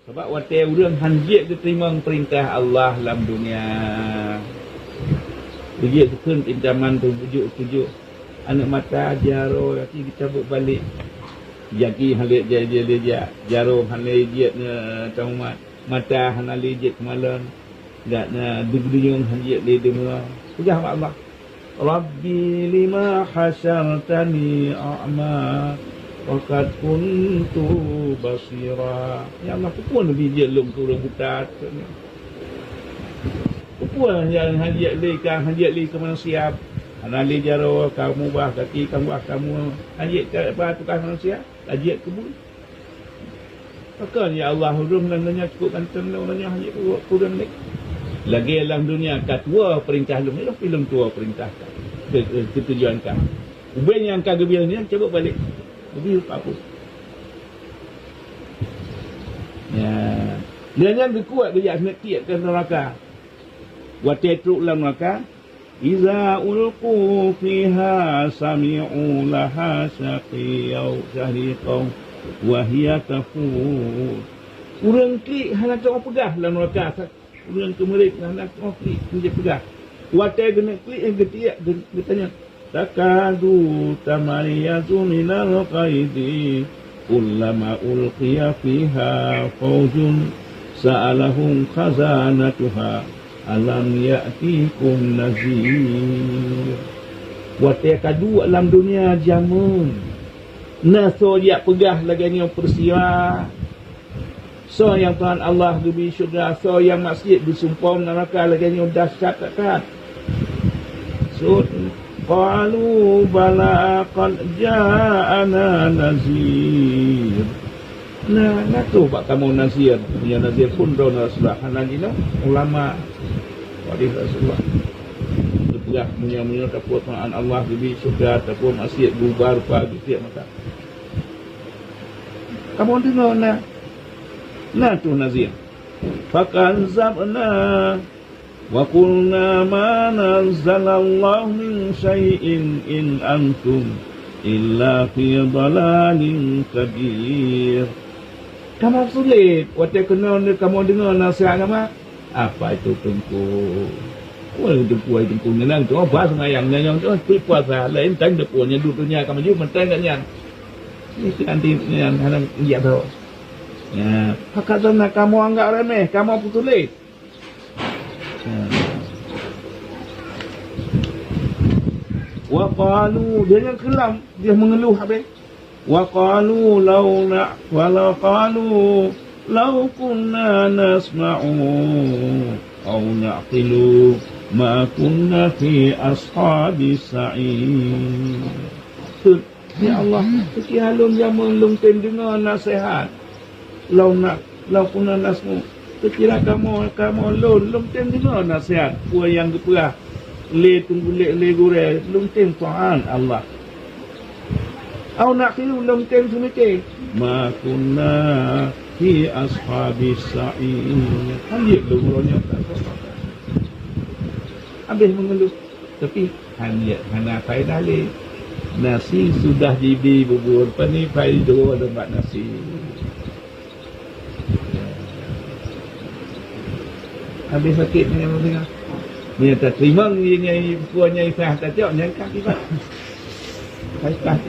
Sebab watai urang hanjit diterima perintah Allah dalam dunia. Dia sukun pinjaman tu tujuk anak mata jaro lagi dicabut balik. Jaki halik dia jaro halik dia tahu mata halik malam dak na dugduyung hanjit le demua. Pegah Allah. Rabbi lima hasyartani a'ma waqad kuntu basira. Ya Allah, pun lebih je lung turun buta. Pun yang hajat li ke manusia. Anali jaro kamu bah kaki kamu hajat ke apa tukar manusia? Hajat kebun. Maka ya Allah hurum dan dunia cukup kanton dunia hajat kurang ni. Lagi dalam dunia katua perintah lu ni film tua perintah ketujuan kan. Uben yang kau gebiar ni cabut balik. Lebih apa? Ya. Dia yang kuat dia nak tiap ke neraka. Wa tatruk lam neraka iza ulqu fiha sami'u laha shaqiyaw wa hiya tafur. Urang klik hendak orang pegah dalam neraka. Urang kemerik hendak orang klik dia pegah. Wa tay kena klik dia tanya takadu tamayyazu minal qaidi kullama ulqiya fiha fawjun sa'alahum khazanatuha alam ya'tikum nazir. Watai kadu alam dunia jamun naso dia pegah lagi ni persia so yang Tuhan Allah di syurga so yang masjid disumpah neraka lagi ni dahsyat kan. So qalu bala qad ja'ana nazir. Nah tu pak kamu nazir. Punya nazir pun dah Rasulullah hanajina ulama wali Rasulullah. Sudah punya takut Tuhan Allah di syurga ataupun masjid bubar pagi tiap mata. Kamu dengar nah tu nazir. Fakanzabna wa qulna ma nazzalallahu min syai'in in antum illa fi dhalalin kabir. Kamu sulit waktu kena kamu dengar nasihat nama apa itu tengku. Wah tengku nenang tu apa sengayang tu puasa lain tang depunya dudunya kamu juga mentang kan. Ini nanti yang hendak dia tahu. Ya, hakatana kamu anggap remeh, kamu putulis. Wa qalu dia yang kelam dia mengeluh habis. Wa qalu law kunna nasma'u aw na'qilu ma kunna fi ashabis sa'ir. Ya Allah, sekian yang melungtin dengar nasihat. Lau kunna nasmu kira kamu lungtin dengar nasihat puan yang geperah le tunggu le gure lungtin Tuhan Allah au naqilu lungtin sumike ma kunna fi ashabis sa'in hanjit lungurnya habis mengeluh tapi hanya faedah le nasi sudah diberi bubur pani faedah tempat nasi. Habis sakit ni yang tengah. Dia tak terima ni puannya Ifah tak tengok jangan kibat. Baiklah.